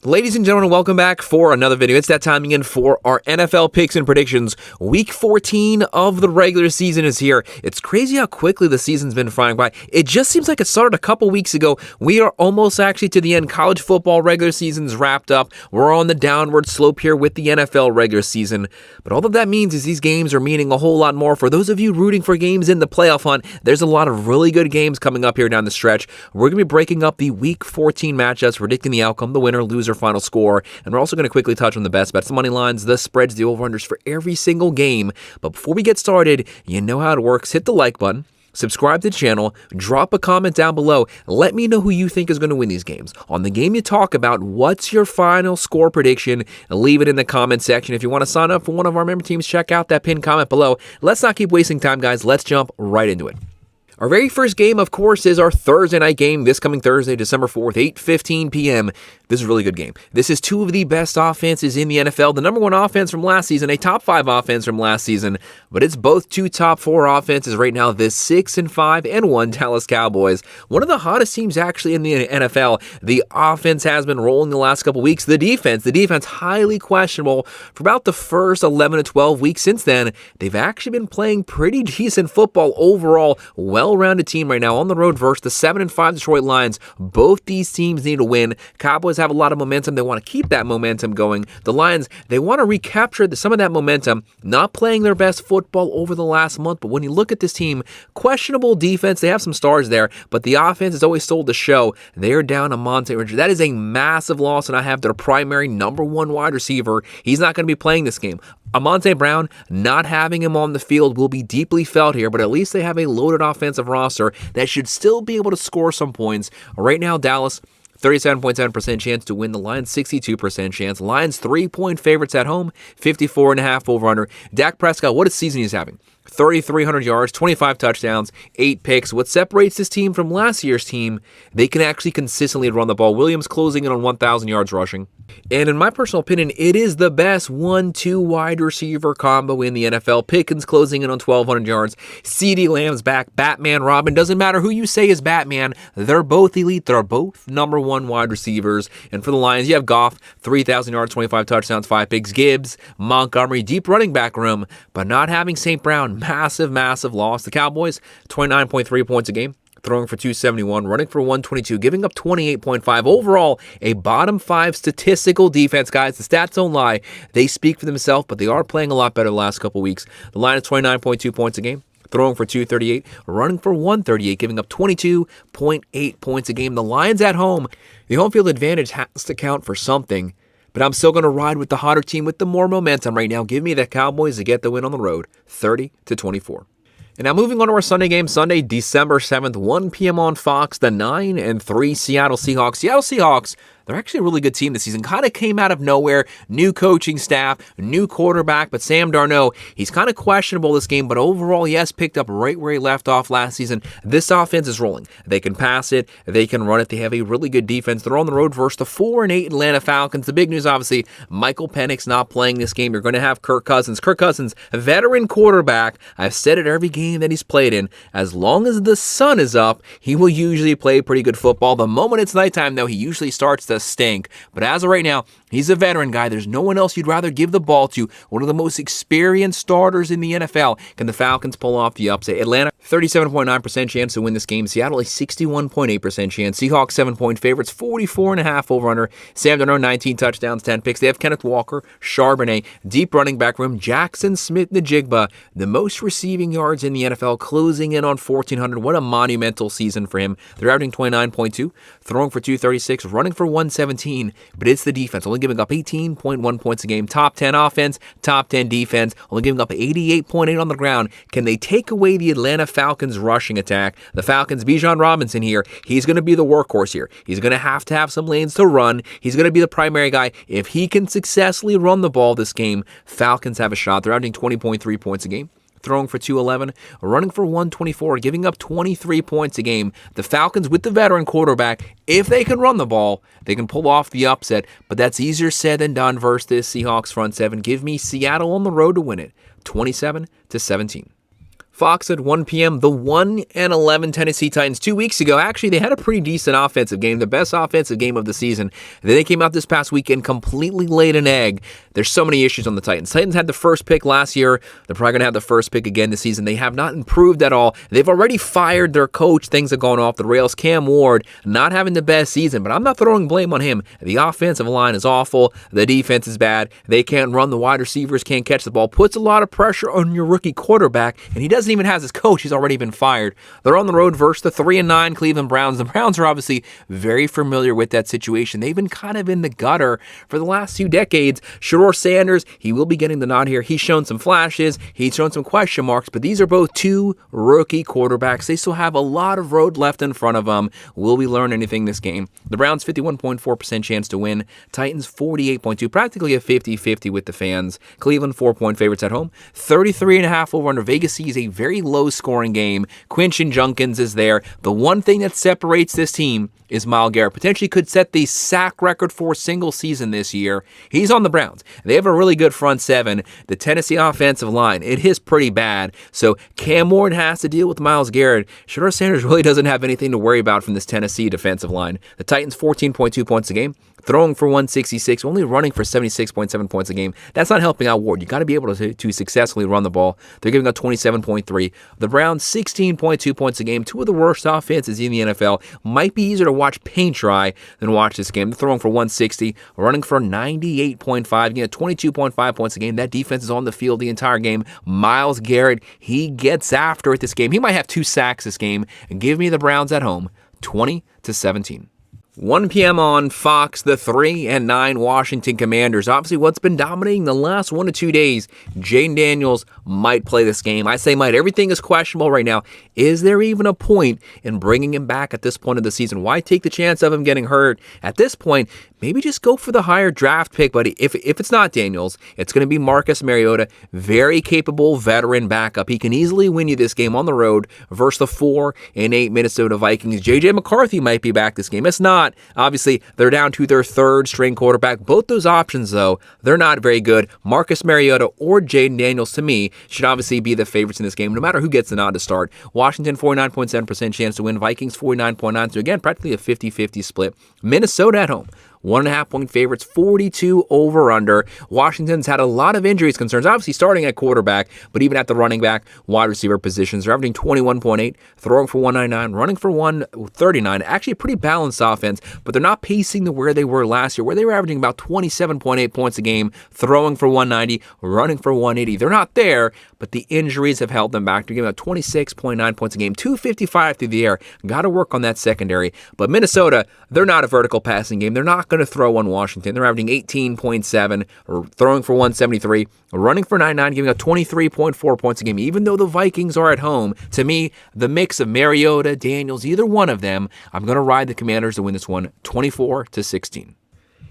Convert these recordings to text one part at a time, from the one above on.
Ladies and gentlemen, welcome back for another video. It's that time again for our NFL picks and predictions. Week 14 of the regular season is here. It's crazy how quickly the season's been flying by. It just seems like it started a couple weeks ago. We are almost actually to the end. College football regular season's wrapped up. We're on the downward slope here with the NFL regular season. But all that means is these games are meaning a whole lot more. For those of you rooting for games in the playoff hunt, there's a lot of really good games coming up here down the stretch. We're going to be breaking up the Week 14 matchups, predicting the outcome, the winner, loser, final score, and we're also going to quickly touch on the best bets, the money lines, the spreads, the over-unders for every single game. But before we get started, you know how it works. Hit the like button, subscribe to the channel, drop a comment down below. Let me know who you think is going to win these games. On the game you talk about, what's your final score prediction? Leave it in the comment section. If you want to sign up for one of our member teams, check out that pinned comment below. Let's not keep wasting time, guys. Let's jump right into it. Our very first game, of course, is our Thursday night game this coming Thursday, December 4th, 8:15 p.m. This is a really good game. This is two of the best offenses in the NFL. The number one offense from last season, a top 5 offense from last season, but it's both two top 4 offenses right now, the 6-5-1 Dallas Cowboys. One of the hottest teams actually in the NFL. The offense has been rolling the last couple weeks. The defense highly questionable for about the first 11 to 12 weeks. Since then, they've actually been playing pretty decent football overall. Well-rounded team right now on the road versus the 7-5 Detroit Lions. Both these teams need to win. Cowboys have a lot of momentum. They want to keep that momentum going. The Lions, they want to recapture some of that momentum, not playing their best football over the last month. But when you look at this team, questionable defense. They have some stars there, but the offense has always stole the show. They're down to Monte Richard. That is a massive loss, and I have their primary number 1 wide receiver. He's not going to be playing this game. Amonte Brown, not having him on the field will be deeply felt here, but at least they have a loaded offensive roster that should still be able to score some points. Right now, Dallas, 37.7% chance to win. The Lions, 62% chance. Lions, 3-point favorites at home, 54.5 over-under. Dak Prescott, what a season he's having. 3,300 yards, 25 touchdowns, 8 picks. What separates this team from last year's team, they can actually consistently run the ball. Williams closing in on 1,000 yards rushing. And in my personal opinion, it is the best 1-2 wide receiver combo in the NFL. Pickens closing in on 1,200 yards. CeeDee Lamb's back. Batman, Robin. Doesn't matter who you say is Batman. They're both elite. They're both number 1 wide receivers. And for the Lions, you have Goff, 3,000 yards, 25 touchdowns, 5 picks. Gibbs, Montgomery, deep running back room, but not having St. Brown. Massive loss. The Cowboys, 29.3 points a game, throwing for 271, running for 122, giving up 28.5. Overall, a bottom 5 statistical defense, guys. The stats don't lie. They speak for themselves, but they are playing a lot better the last couple weeks. The line is 29.2 points a game, throwing for 238, running for 138, giving up 22.8 points a game. The Lions at home, the home field advantage has to count for something. But I'm still going to ride with the hotter team with the more momentum right now. Give me the Cowboys to get the win on the road, 30-24. And now moving on to our Sunday game, Sunday, December 7th, 1 p.m. on Fox, the 9-3 Seattle Seahawks. Seattle Seahawks, they're actually a really good team this season. Kind of came out of nowhere. New coaching staff, new quarterback, but Sam Darnold, he's kind of questionable this game, but overall, he has picked up right where he left off last season. This offense is rolling. They can pass it. They can run it. They have a really good defense. They're on the road versus the 4-8 Atlanta Falcons. The big news, obviously, Michael Penix not playing this game. You're going to have Kirk Cousins. Kirk Cousins, a veteran quarterback. I've said it every game that he's played in. As long as the sun is up, he will usually play pretty good football. The moment it's nighttime, though, he usually starts to stink. But as of right now, he's a veteran guy. There's no one else you'd rather give the ball to. One of the most experienced starters in the NFL. Can the Falcons pull off the upset? Atlanta, 37.9% chance to win this game. Seattle, a 61.8% chance. Seahawks, 7-point favorites, 44.5 over-under. Sam Darnold, 19 touchdowns, 10 picks. They have Kenneth Walker, Charbonnet, deep running back room, Jackson Smith-Njigba, the most receiving yards in the NFL, closing in on 1,400. What a monumental season for him. They're averaging 29.2, throwing for 236, running for 117, but it's the defense, only giving up 18.1 points a game. Top 10 offense, top 10 defense, only giving up 88.8 on the ground. Can they take away the Atlanta Falcons rushing attack? The Falcons, Bijan Robinson here, he's going to be the workhorse here. He's going to have some lanes to run. He's going to be the primary guy. If he can successfully run the ball this game, Falcons have a shot. They're averaging 20.3 points a game, throwing for 211, running for 124, giving up 23 points a game. The Falcons with the veteran quarterback, if they can run the ball, they can pull off the upset, but that's easier said than done versus this Seahawks front seven. Give me Seattle on the road to win it, 27-17. Fox at 1 p.m., the 1-11 Tennessee Titans. 2 weeks ago, actually, they had a pretty decent offensive game, the best offensive game of the season. Then they came out this past weekend, completely laid an egg. There's so many issues on the Titans. Titans had the first pick last year. They're probably going to have the first pick again this season. They have not improved at all. They've already fired their coach. Things have gone off the rails. Cam Ward not having the best season, but I'm not throwing blame on him. The offensive line is awful. The defense is bad. They can't run. The wide receivers can't catch the ball. Puts a lot of pressure on your rookie quarterback, and he doesn't even have his coach. He's already been fired. They're on the road versus the 3-9 Cleveland Browns. The Browns are obviously very familiar with that situation. They've been kind of in the gutter for the last 2 decades. Shedeur Sanders, he will be getting the nod here. He's shown some flashes. He's shown some question marks, but these are both 2 rookie quarterbacks. They still have a lot of road left in front of them. Will we learn anything this game? The Browns 51.4% chance to win. Titans 48.2, practically a 50-50 with the fans. Cleveland 4-point favorites at home. 33.5 over under. Vegas sees a very low-scoring game. Quinton Junkins is there. The one thing that separates this team is Myles Garrett. Potentially could set the sack record for a single season this year. He's on the Browns. They have a really good front seven. The Tennessee offensive line, it is pretty bad. So Cam Ward has to deal with Myles Garrett. Shedeur Sanders really doesn't have anything to worry about from this Tennessee defensive line. The Titans 14.2 points a game. Throwing for 166, only running for 76.7 points a game. That's not helping out Ward. You got to be able to successfully run the ball. They're giving up 27.3. The Browns 16.2 points a game. 2 of the worst offenses in the NFL. Might be easier to watch paint dry than watch this game. They're throwing for 160, running for 98.5, getting 22.5 points a game. That defense is on the field the entire game. Myles Garrett, he gets after it this game. He might have 2 sacks this game. And give me the Browns at home, 20-17. 1 p.m. on Fox, the 3-9 Washington Commanders. Obviously, what's been dominating the last 1 to 2 days, Jayden Daniels might play this game. I say might. Everything is questionable right now. Is there even a point in bringing him back at this point of the season? Why take the chance of him getting hurt? At this point, maybe just go for the higher draft pick, buddy. If it's not Daniels, it's going to be Marcus Mariota, very capable veteran backup. He can easily win you this game on the road versus the 4-8 Minnesota Vikings. J.J. McCarthy might be back this game. It's not. Obviously, they're down to their 3rd string quarterback. Both those options, though, they're not very good. Marcus Mariota or Jayden Daniels, to me, should obviously be the favorites in this game, no matter who gets the nod to start. Washington, 49.7% chance to win. Vikings, 49.9%. So, again, practically a 50-50 split. Minnesota at home. 1.5 point favorites, 42 over under. Washington's had a lot of injuries concerns, obviously starting at quarterback, but even at the running back, wide receiver positions. They're averaging 21.8, throwing for 199, running for 139. Actually a pretty balanced offense, but they're not pacing to where they were last year, where they were averaging about 27.8 points a game, throwing for 190, running for 180. They're not there, but the injuries have held them back. They're giving about 26.9 points a game, 255 through the air. Got to work on that secondary. But Minnesota, they're not a vertical passing game. They're not going to throw on Washington. They're averaging 18.7, throwing for 173, running for 99, giving up 23.4 points a game. Even though the Vikings are at home, to me, the mix of Mariota, Daniels, either one of them, I'm going to ride the Commanders to win this one 24-16.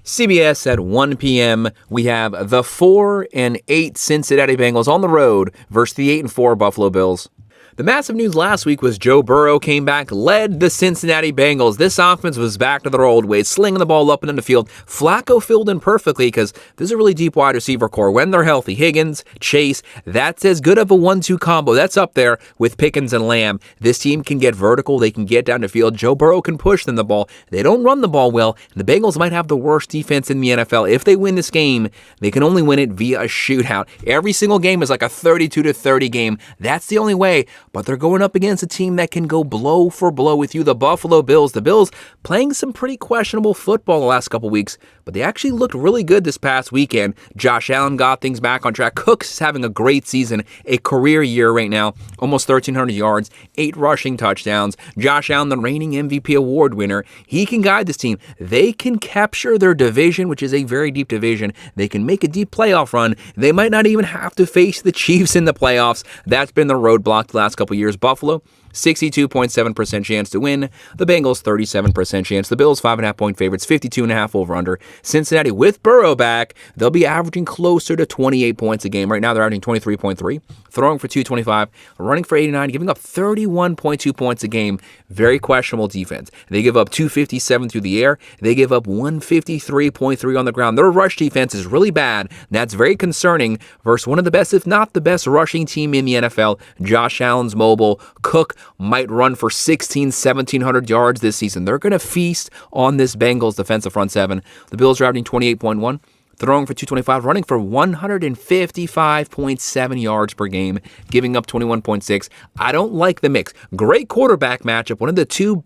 CBS at 1 p.m., we have the 4-8 Cincinnati Bengals on the road versus the 8-4 Buffalo Bills. The massive news last week was Joe Burrow came back, led the Cincinnati Bengals. This offense was back to their old ways, slinging the ball up and in the field. Flacco filled in perfectly because this is a really deep wide receiver core. When they're healthy, Higgins, Chase, that's as good of a 1-2 combo. That's up there with Pickens and Lamb. This team can get vertical. They can get down the field. Joe Burrow can push them the ball. They don't run the ball well. And the Bengals might have the worst defense in the NFL. If they win this game, they can only win it via a shootout. Every single game is like a 32-30 game. That's the only way. But they're going up against a team that can go blow for blow with you, the Buffalo Bills. The Bills playing some pretty questionable football the last couple weeks, but they actually looked really good this past weekend. Josh Allen got things back on track. Cooks is having a great season, a career year right now, almost 1,300 yards, 8 rushing touchdowns. Josh Allen, the reigning MVP award winner, he can guide this team. They can capture their division, which is a very deep division. They can make a deep playoff run. They might not even have to face the Chiefs in the playoffs. That's been the roadblock the last couple years. Buffalo, 62.7% chance to win. The Bengals, 37% chance. The Bills, 5.5-point favorites, 52.5 over-under. Cincinnati, with Burrow back, they'll be averaging closer to 28 points a game. Right now, they're averaging 23.3, throwing for 225, running for 89, giving up 31.2 points a game. Very questionable defense. They give up 257 through the air. They give up 153.3 on the ground. Their rush defense is really bad. That's very concerning versus one of the best, if not the best, rushing team in the NFL. Josh Allen's mobile. Cook might run for 1,700 yards this season. They're going to feast on this Bengals defensive front seven. The Bills are averaging 28.1, throwing for 225, running for 155.7 yards per game, giving up 21.6. I don't like the mix. Great quarterback matchup, one of the two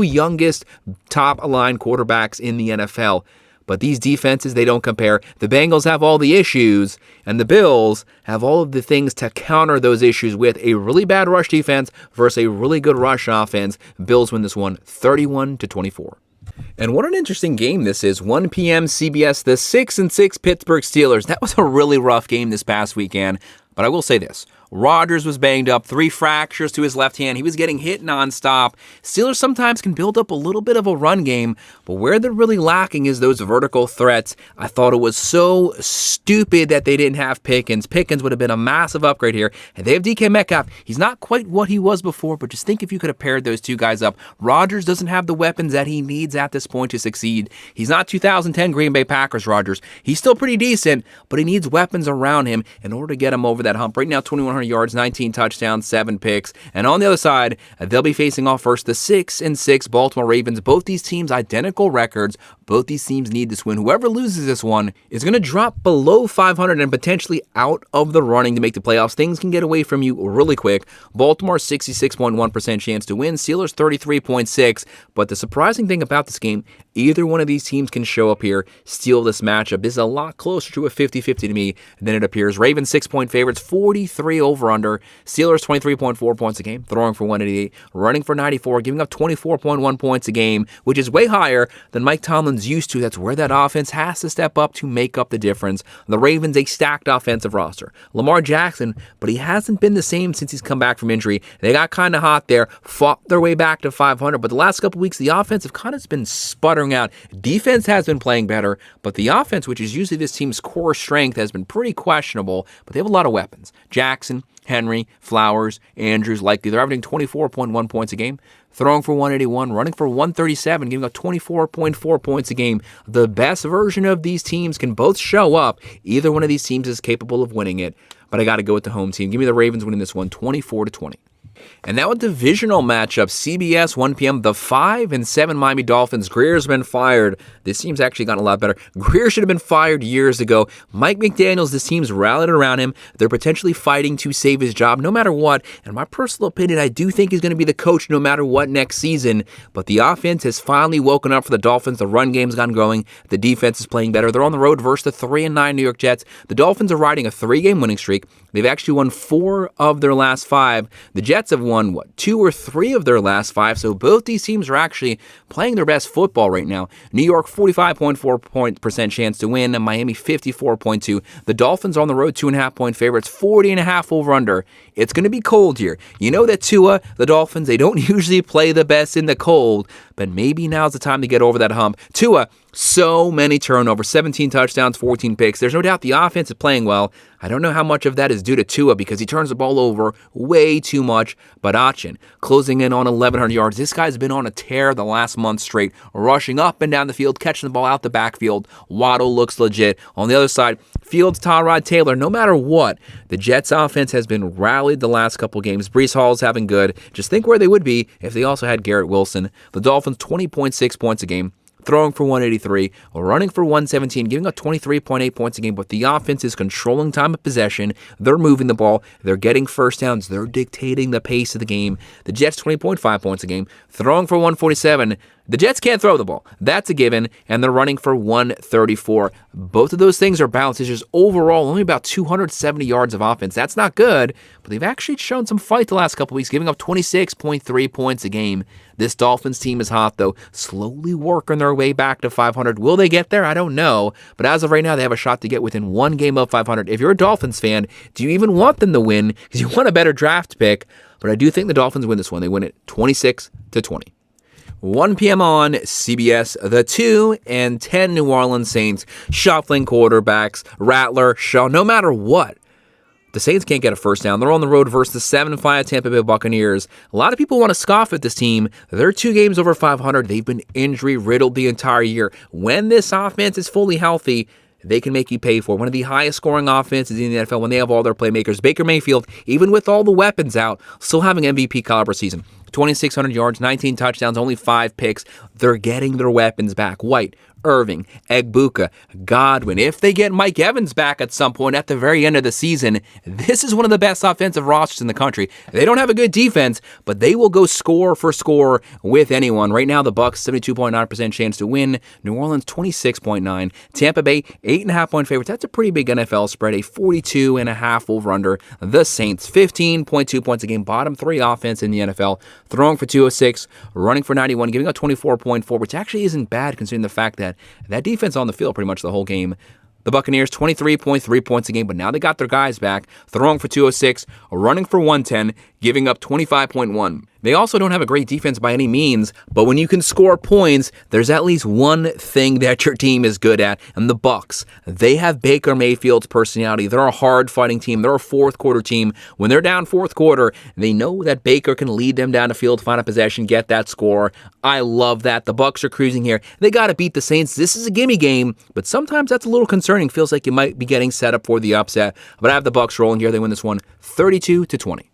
youngest top-line quarterbacks in the NFL. But these defenses, they don't compare. The Bengals have all the issues, and the Bills have all of the things to counter those issues with a really bad rush defense versus a really good rush offense. Bills win this one 31-24. And what an interesting game this is. 1 p.m. CBS, the 6-6 Pittsburgh Steelers. That was a really rough game this past weekend. But I will say this. Rodgers was banged up, 3 fractures to his left hand. He was getting hit nonstop. Steelers sometimes can build up a little bit of a run game, but where they're really lacking is those vertical threats. I thought it was so stupid that they didn't have Pickens. Pickens would have been a massive upgrade here. And they have DK Metcalf. He's not quite what he was before, but just think if you could have paired those two guys up. Rodgers doesn't have the weapons that he needs at this point to succeed. He's not 2010 Green Bay Packers Rodgers. He's still pretty decent, but he needs weapons around him in order to get him over that hump. Right now, 2,100 yards, 19 touchdowns, 7 picks. And on the other side, they'll be facing off first the 6-6 Baltimore Ravens. Both these teams identical records. Both these teams need this win. Whoever loses this one is going to drop below 500 and potentially out of the running to make the playoffs. Things can get away from you really quick. Baltimore 66.1% chance to win. Steelers 33.6. But the surprising thing about this game, either one of these teams can show up here, steal this matchup. This is a lot closer to a 50-50 to me than it appears. Ravens 6-point favorites, 43 over-under. Steelers 23.4 points a game, throwing for 188, running for 94, giving up 24.1 points a game, which is way higher than Mike Tomlin's used to. That's where that offense has to step up to make up the difference. The Ravens, a stacked offensive roster. Lamar Jackson, but he hasn't been the same since he's come back from injury. They got kind of hot there, fought their way back to 500, but the last couple weeks, the offense have kind of been sputtering out. Defense has been playing better, but the offense, which is usually this team's core strength, has been pretty questionable, but they have a lot of weapons. Jackson, Henry, Flowers, Andrews, likely. They're averaging 24.1 points a game, throwing for 181, running for 137, giving up 24.4 points a game. The best version of these teams can both show up. Either one of these teams is capable of winning it, but I got to go with the home team. Give me the Ravens winning this one 24-20. And now a divisional matchup, CBS, 1 p.m., the 5-7 Miami Dolphins. Greer's been fired. This team's actually gotten a lot better. Greer should have been fired years ago. Mike McDaniels, this team's rallied around him. They're potentially fighting to save his job no matter what. And my personal opinion, I do think he's going to be the coach no matter what next season. But the offense has finally woken up for the Dolphins. The run game's gotten going. The defense is playing better. They're on the road versus the 3-9 New York Jets. The Dolphins are riding a 3-game winning streak. They've actually won 4 of their last 5. The Jets have won, 2 or 3 of their last 5, so both these teams are actually playing their best football right now. New York, 45.4% chance to win, and Miami, 54.2. The Dolphins are on the road, 2.5-point favorites, 40.5 over-under. It's going to be cold here. You know that Tua, the Dolphins, they don't usually play the best in the cold, but maybe now's the time to get over that hump. Tua, so many turnovers, 17 touchdowns, 14 picks. There's no doubt the offense is playing well. I don't know how much of that is due to Tua because he turns the ball over way too much. But Achin, closing in on 1,100 yards. This guy's been on a tear the last month straight, rushing up and down the field, catching the ball out the backfield. Waddle looks legit. On the other side, Fields, Tyrod Taylor, no matter what, the Jets offense has been rallied the last couple games. Breece Hall's having good. Just think where they would be if they also had Garrett Wilson. The Dolphins, 20.6 points a game, throwing for 183, running for 117, giving up 23.8 points a game, but the offense is controlling time of possession. They're moving the ball. They're getting first downs. They're dictating the pace of the game. The Jets, 20.5 points a game, throwing for 147. The Jets can't throw the ball. That's a given, and they're running for 134. Both of those things are balanced. It's just overall only about 270 yards of offense. That's not good, but they've actually shown some fight the last couple weeks, giving up 26.3 points a game. This Dolphins team is hot, though, slowly working their way back to 500. Will they get there? I don't know. But as of right now, they have a shot to get within one game of 500. If you're a Dolphins fan, do you even want them to win? Because you want a better draft pick. But I do think the Dolphins win this one. They win it 26-20. 1 p.m. on CBS, the 2 and 10 New Orleans Saints, shuffling quarterbacks, Rattler, Shaw, no matter what. The Saints can't get a first down. They're on the road versus the 7-5 Tampa Bay Buccaneers. A lot of people want to scoff at this team. They're 2 games over 500. They've been injury-riddled the entire year. When this offense is fully healthy, they can make you pay for it. One of the highest scoring offenses in the NFL when they have all their playmakers. Baker Mayfield, even with all the weapons out, still having MVP caliber season. 2,600 yards, 19 touchdowns, only 5 picks. They're getting their weapons back. White, Irving, Egbuka, Godwin. If they get Mike Evans back at some point at the very end of the season, this is one of the best offensive rosters in the country. They don't have a good defense, but they will go score for score with anyone. Right now, the Bucs, 72.9% chance to win. New Orleans, 26.9%. Tampa Bay, 8.5-point favorites. That's a pretty big NFL spread, a 42.5 over-under. The Saints, 15.2 points a game. Bottom 3 offense in the NFL. Throwing for 206, running for 91, giving up 24.4, which actually isn't bad considering the fact that defense on the field pretty much the whole game. The Buccaneers, 23.3 points a game, but now they got their guys back, throwing for 206, running for 110, giving up 25.1. They also don't have a great defense by any means, but when you can score points, there's at least one thing that your team is good at, and the Bucs, they have Baker Mayfield's personality. They're a hard-fighting team. They're a fourth-quarter team. When they're down fourth quarter, they know that Baker can lead them down the field, find a possession, get that score. I love that. The Bucs are cruising here. They got to beat the Saints. This is a gimme game, but sometimes that's a little concerning. Feels like you might be getting set up for the upset, but I have the Bucs rolling here. They win this one 32-20.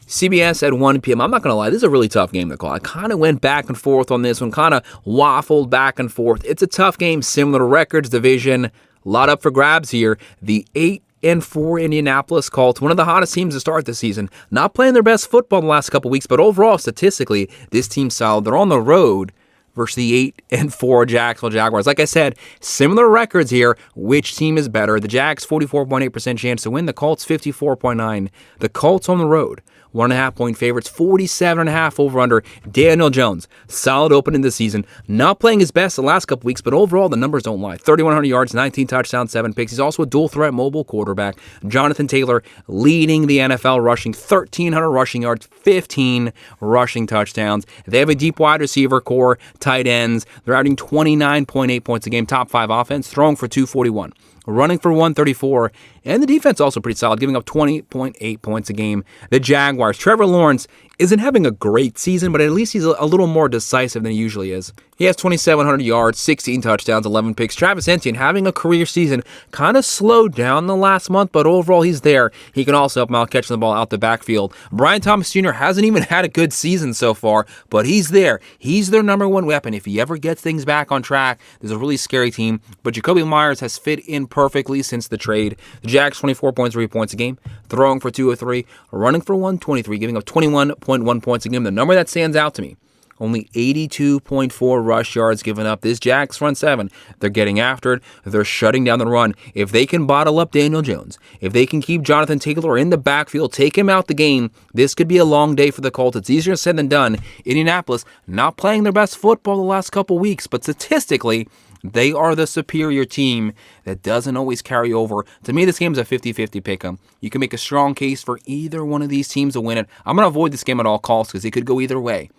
CBS at 1 p.m. I'm not going to lie, this is a really tough game to call. I kind of went back and forth on this one, kind of waffled back and forth. It's a tough game, similar to records, division, a lot up for grabs here. The 8-4 Indianapolis Colts, one of the hottest teams to start this season. Not playing their best football the last couple weeks, but overall, statistically, this team's solid. They're on the road versus the 8-4 Jacksonville Jaguars. Like I said, similar records here. Which team is better? The Jags, 44.8% chance to win. The Colts, 54.9%. The Colts on the road, 1.5-point favorites, 47.5 over under. Daniel Jones, solid opening this season. Not playing his best the last couple weeks, but overall, the numbers don't lie. 3,100 yards, 19 touchdowns, 7 picks. He's also a dual-threat mobile quarterback. Jonathan Taylor leading the NFL rushing, 1,300 rushing yards, 15 rushing touchdowns. They have a deep wide receiver core, tight ends. They're averaging 29.8 points a game, top 5 offense, throwing for 241. Running for 134, and the defense also pretty solid, giving up 20.8 points a game. The Jaguars, Trevor Lawrence isn't having a great season, but at least he's a little more decisive than he usually is. He has 2,700 yards, 16 touchdowns, 11 picks. Travis Etienne having a career season, kind of slowed down the last month, but overall he's there. He can also help him out catching the ball out the backfield. Brian Thomas Jr. hasn't even had a good season so far, but he's there. He's their number one weapon. If he ever gets things back on track, there's a really scary team, but Jacoby Myers has fit in perfectly since the trade. The Jags, 24.3 points a game, throwing for 203, running for 123, giving up 21.1 points a game. The number that stands out to me, only 82.4 rush yards given up. This Jags front seven, they're getting after it. They're shutting down the run. If they can bottle up Daniel Jones, if they can keep Jonathan Taylor in the backfield, take him out the game, this could be a long day for the Colts. It's easier said than done. Indianapolis not playing their best football the last couple weeks, but statistically, they are the superior team that doesn't always carry over. To me, this game is a 50-50 pick'em. You can make a strong case for either one of these teams to win it. I'm going to avoid this game at all costs because it could go either way.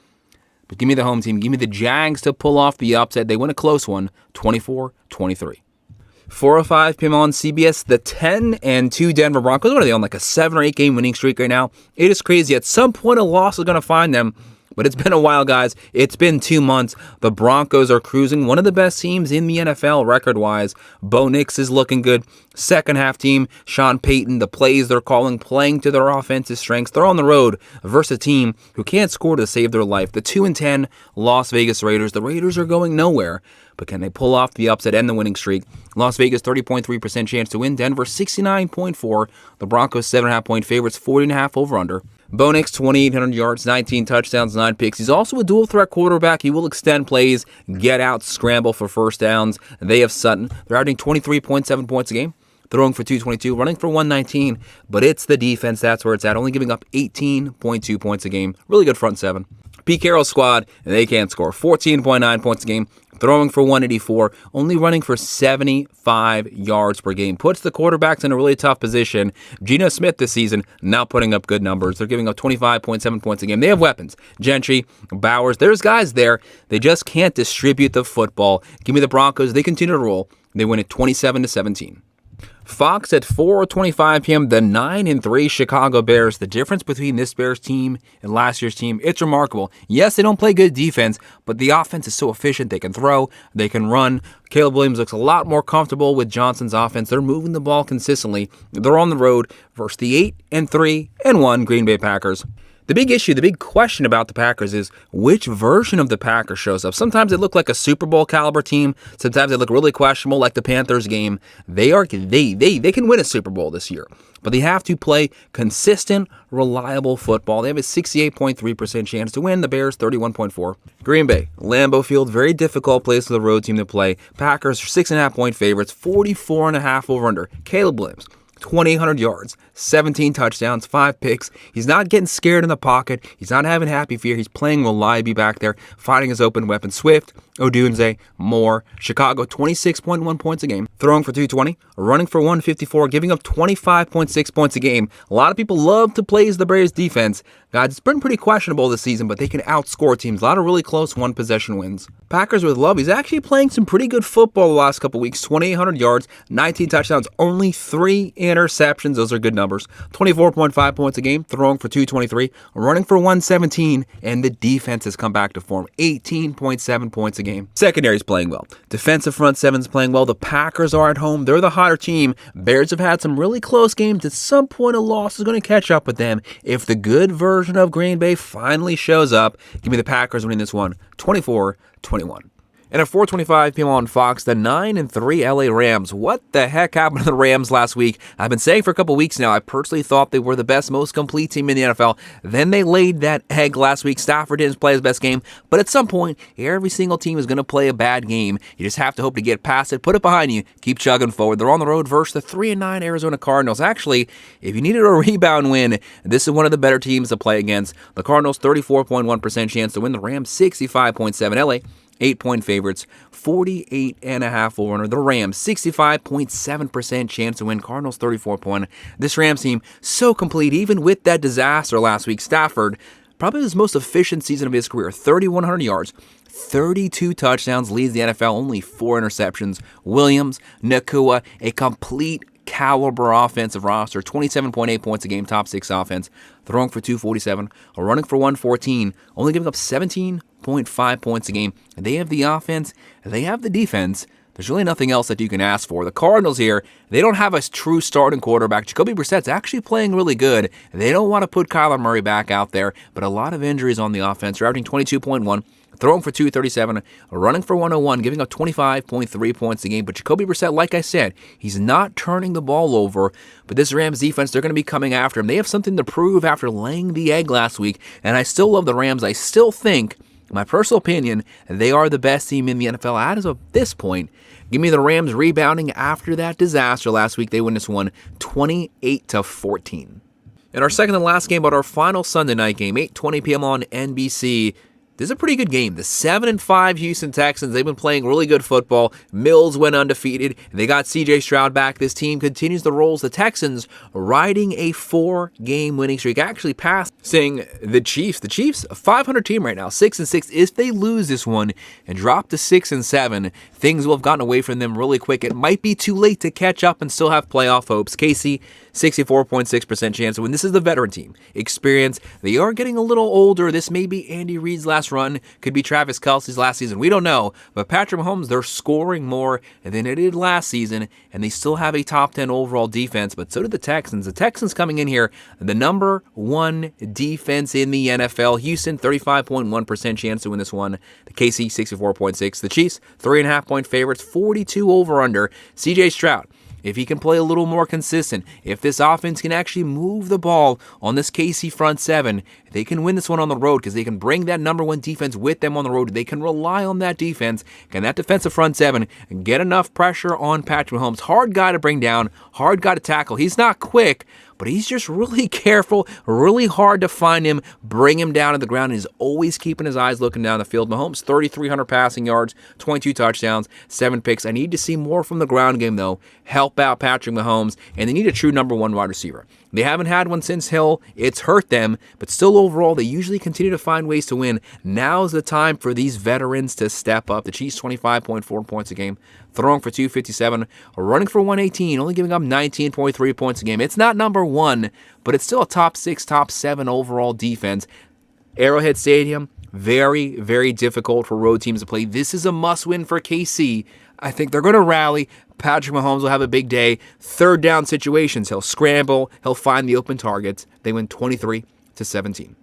But give me the home team. Give me the Jags to pull off the upset. They win a close one, 24-23. 4:05 p.m. on CBS, the 10-2 Denver Broncos. What are they on, like a 7 or 8 game winning streak right now? It is crazy. At some point, a loss is going to find them. But it's been a while, guys. It's been 2 months. The Broncos are cruising. One of the best teams in the NFL record-wise. Bo Nix is looking good. Second half team, Sean Payton, the plays they're calling, playing to their offensive strengths. They're on the road versus a team who can't score to save their life. The 2-10 Las Vegas Raiders. The Raiders are going nowhere. But can they pull off the upset and the winning streak? Las Vegas, 30.3% chance to win. Denver, 69.4%. The Broncos, 7.5-point favorites, 40.5 over-under. Bo Nix, 2,800 yards, 19 touchdowns, 9 picks. He's also a dual-threat quarterback. He will extend plays, get out, scramble for first downs. They have Sutton. They're averaging 23.7 points a game, throwing for 222, running for 119. But it's the defense. That's where it's at, only giving up 18.2 points a game. Really good front seven. Pete Carroll's squad, they can't score. 14.9 points a game. throwing for 184, only running for 75 yards per game. Puts the quarterbacks in a really tough position. Geno Smith this season now putting up good numbers. They're giving up 25.7 points a game. They have weapons. Gentry, Bowers, there's guys there. They just can't distribute the football. Give me the Broncos. They continue to roll. They win it 27-17. Fox at 4:25 p.m., the 9-3 Chicago Bears. The difference between this Bears team and last year's team, it's remarkable. Yes, they don't play good defense, but the offense is so efficient. They can throw, they can run. Caleb Williams looks a lot more comfortable with Johnson's offense. They're moving the ball consistently. They're on the road versus the 8-3-1 Green Bay Packers. The big issue, the big question about the Packers is which version of the Packers shows up. Sometimes they look like a Super Bowl caliber team. Sometimes they look really questionable, like the Panthers game. They can win a Super Bowl this year, but they have to play consistent, reliable football. They have a 68.3% chance to win. The Bears 31.4%. Green Bay, Lambeau Field, very difficult place for the road team to play. Packers 6.5-point favorites, 44.5 over under. Caleb Williams, 2,800 yards, 17 touchdowns, 5 picks. He's not getting scared in the pocket. He's not having happy fear. He's playing reliably back there, finding his open weapon. Swift, Odunze, Moore. Chicago, 26.1 points a game, throwing for 220, running for 154, giving up 25.6 points a game. A lot of people love to praise the Bears defense. Guys, it's been pretty questionable this season, but they can outscore teams. A lot of really close one-possession wins. Packers with Love, he's actually playing some pretty good football the last couple weeks. 2,800 yards, 19 touchdowns, only 3 interceptions. Those are good numbers. 24.5 points a game, throwing for 223, running for 117, and the defense has come back to form. 18.7 points a game. Secondary's playing well. Defensive front seven's playing well. The Packers are at home. They're the hotter team. Bears have had some really close games. At some point, a loss is going to catch up with them. If the good version of Green Bay finally shows up, give me the Packers winning this one, 24-21. And at 4:25 p.m. on Fox, the 9-3 LA Rams. What the heck happened to the Rams last week? I've been saying for a couple weeks now, I personally thought they were the best, most complete team in the NFL. Then they laid that egg last week. Stafford didn't play his best game. But at some point, every single team is going to play a bad game. You just have to hope to get past it, put it behind you, keep chugging forward. They're on the road versus the 3-9 Arizona Cardinals. Actually, if you needed a rebound win, this is one of the better teams to play against. The Cardinals, 34.1% chance to win. The Rams, 65.7%. LA, 8-point favorites, 48.5 over under. The Rams, 65.7% chance to win. Cardinals, 34. This Rams team, so complete, even with that disaster last week. Stafford, probably his most efficient season of his career, 3,100 yards, 32 touchdowns, leads the NFL, only 4 interceptions. Williams, Nakua, a complete caliber offensive roster, 27.8 points a game, top 6 offense, throwing for 247, running for 114, only giving up 17.5 points a game. They have the offense, they have the defense. There's really nothing else that you can ask for. The Cardinals here, they don't have a true starting quarterback. Jacoby Brissett's actually playing really good. They don't want to put Kyler Murray back out there, but a lot of injuries on the offense, averaging 22.1, throwing for 237, running for 101, giving up 25.3 points a game. But Jacoby Brissett, like I said, he's not turning the ball over. But this Rams defense, they're going to be coming after him. They have something to prove after laying the egg last week. And I still love the Rams. I still think, in my personal opinion, they are the best team in the NFL as of this point. Give me the Rams rebounding after that disaster last week. They win this one 28-14. In our second and last game, but our final Sunday night game, 8:20 p.m. on NBC. This is a pretty good game. The 7-5 Houston Texans, they've been playing really good football. Mills went undefeated. They got C.J. Stroud back. This team continues the roles. The Texans riding a 4-game winning streak, actually passing the Chiefs. The Chiefs, a 500 team right now, 6-6. If they lose this one and drop to 6-7, things will have gotten away from them really quick. It might be too late to catch up and still have playoff hopes. KC, 64.6% chance to win. This is the veteran team. Experience. They are getting a little older. This may be Andy Reid's last run. Could be Travis Kelce's last season. We don't know. But Patrick Mahomes, they're scoring more than they did last season, and they still have a top 10 overall defense, but so did the Texans. The Texans coming in here, the number 1 defense in the NFL. Houston, 35.1% chance to win this one. The KC, 64.6. The Chiefs, 3.5-point favorites, 42 over under. CJ Stroud, if he can play a little more consistent, if this offense can actually move the ball on this KC front 7, they can win this one on the road because they can bring that number 1 defense with them on the road. They can rely on that defense. Can that defensive front 7 get enough pressure on Patrick Mahomes? Hard guy to bring down, hard guy to tackle. He's not quick, but he's just really careful, really hard to find him, bring him down to the ground, and he's always keeping his eyes looking down the field. Mahomes, 3,300 passing yards, 22 touchdowns, 7 picks. I need to see more from the ground game, though. Help out Patrick Mahomes, and they need a true number one wide receiver. They haven't had one since Hill. It's hurt them, but still overall, they usually continue to find ways to win. Now's the time for these veterans to step up. The Chiefs, 25.4 points a game, throwing for 257, running for 118, only giving up 19.3 points a game. It's not number one, but it's still a top 6, top 7 overall defense. Arrowhead Stadium, very, very difficult for road teams to play. This is a must-win for KC. I think they're going to rally. Patrick Mahomes will have a big day. Third down situations, he'll scramble, he'll find the open targets. They win 23-17.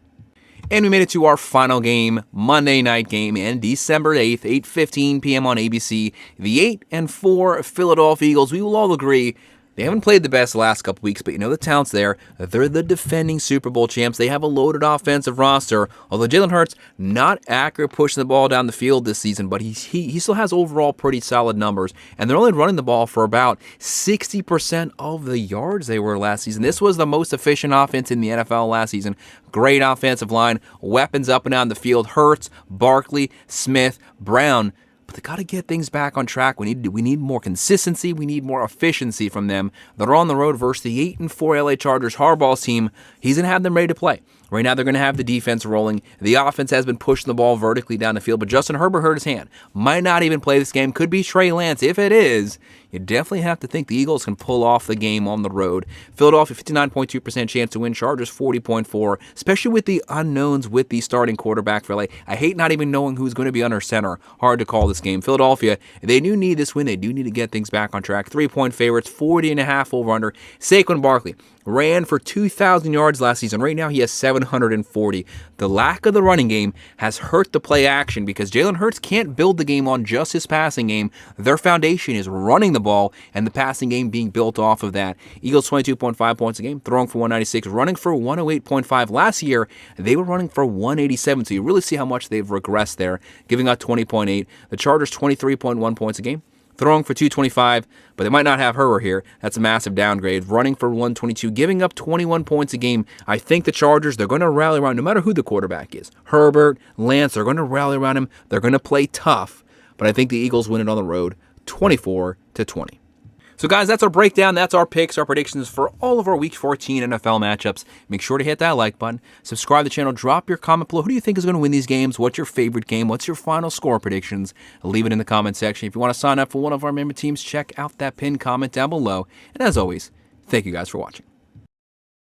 And we made it to our final game, Monday night game, and December 8th, 8:15 p.m. on ABC. The 8-4 Philadelphia Eagles, we will all agree, they haven't played the best the last couple weeks, but you know the talent's there. They're the defending Super Bowl champs. They have a loaded offensive roster. Although Jalen Hurts, not accurate pushing the ball down the field this season, but he still has overall pretty solid numbers. And they're only running the ball for about 60% of the yards they were last season. This was the most efficient offense in the NFL last season. Great offensive line, weapons up and down the field. Hurts, Barkley, Smith, Brown. But they got to get things back on track. We need more consistency. We need more efficiency from them. They're on the road versus the 8-4 LA Chargers. Harbaugh's team, he's going to have them ready to play. Right now, they're going to have the defense rolling. The offense has been pushing the ball vertically down the field, but Justin Herbert hurt his hand. Might not even play this game. Could be Trey Lance. If it is, you definitely have to think the Eagles can pull off the game on the road. Philadelphia, 59.2% chance to win. Chargers, 40.4%, especially with the unknowns with the starting quarterback for LA. I hate not even knowing who's going to be under center. Hard to call this game. Philadelphia, they do need this win. They do need to get things back on track. 3-point favorites, 40.5 over-under. Saquon Barkley ran for 2,000 yards last season. Right now, he has 740. The lack of the running game has hurt the play action because Jalen Hurts can't build the game on just his passing game. Their foundation is running the ball and the passing game being built off of that. Eagles 22.5 points a game, throwing for 196, running for 108.5. Last year, they were running for 187, so you really see how much they've regressed there, giving up 20.8. The Chargers 23.1 points a game, throwing for 225, but they might not have Herbert here. That's a massive downgrade. Running for 122, giving up 21 points a game. I think the Chargers, they're going to rally around no matter who the quarterback is. Herbert, Lance, they're going to rally around him. They're going to play tough, but I think the Eagles win it on the road 24-20. So guys, that's our breakdown. That's our picks, our predictions for all of our Week 14 NFL matchups. Make sure to hit that like button. Subscribe to the channel. Drop your comment below. Who do you think is going to win these games? What's your favorite game? What's your final score predictions? Leave it in the comment section. If you want to sign up for one of our member teams, check out that pinned comment down below. And as always, thank you guys for watching.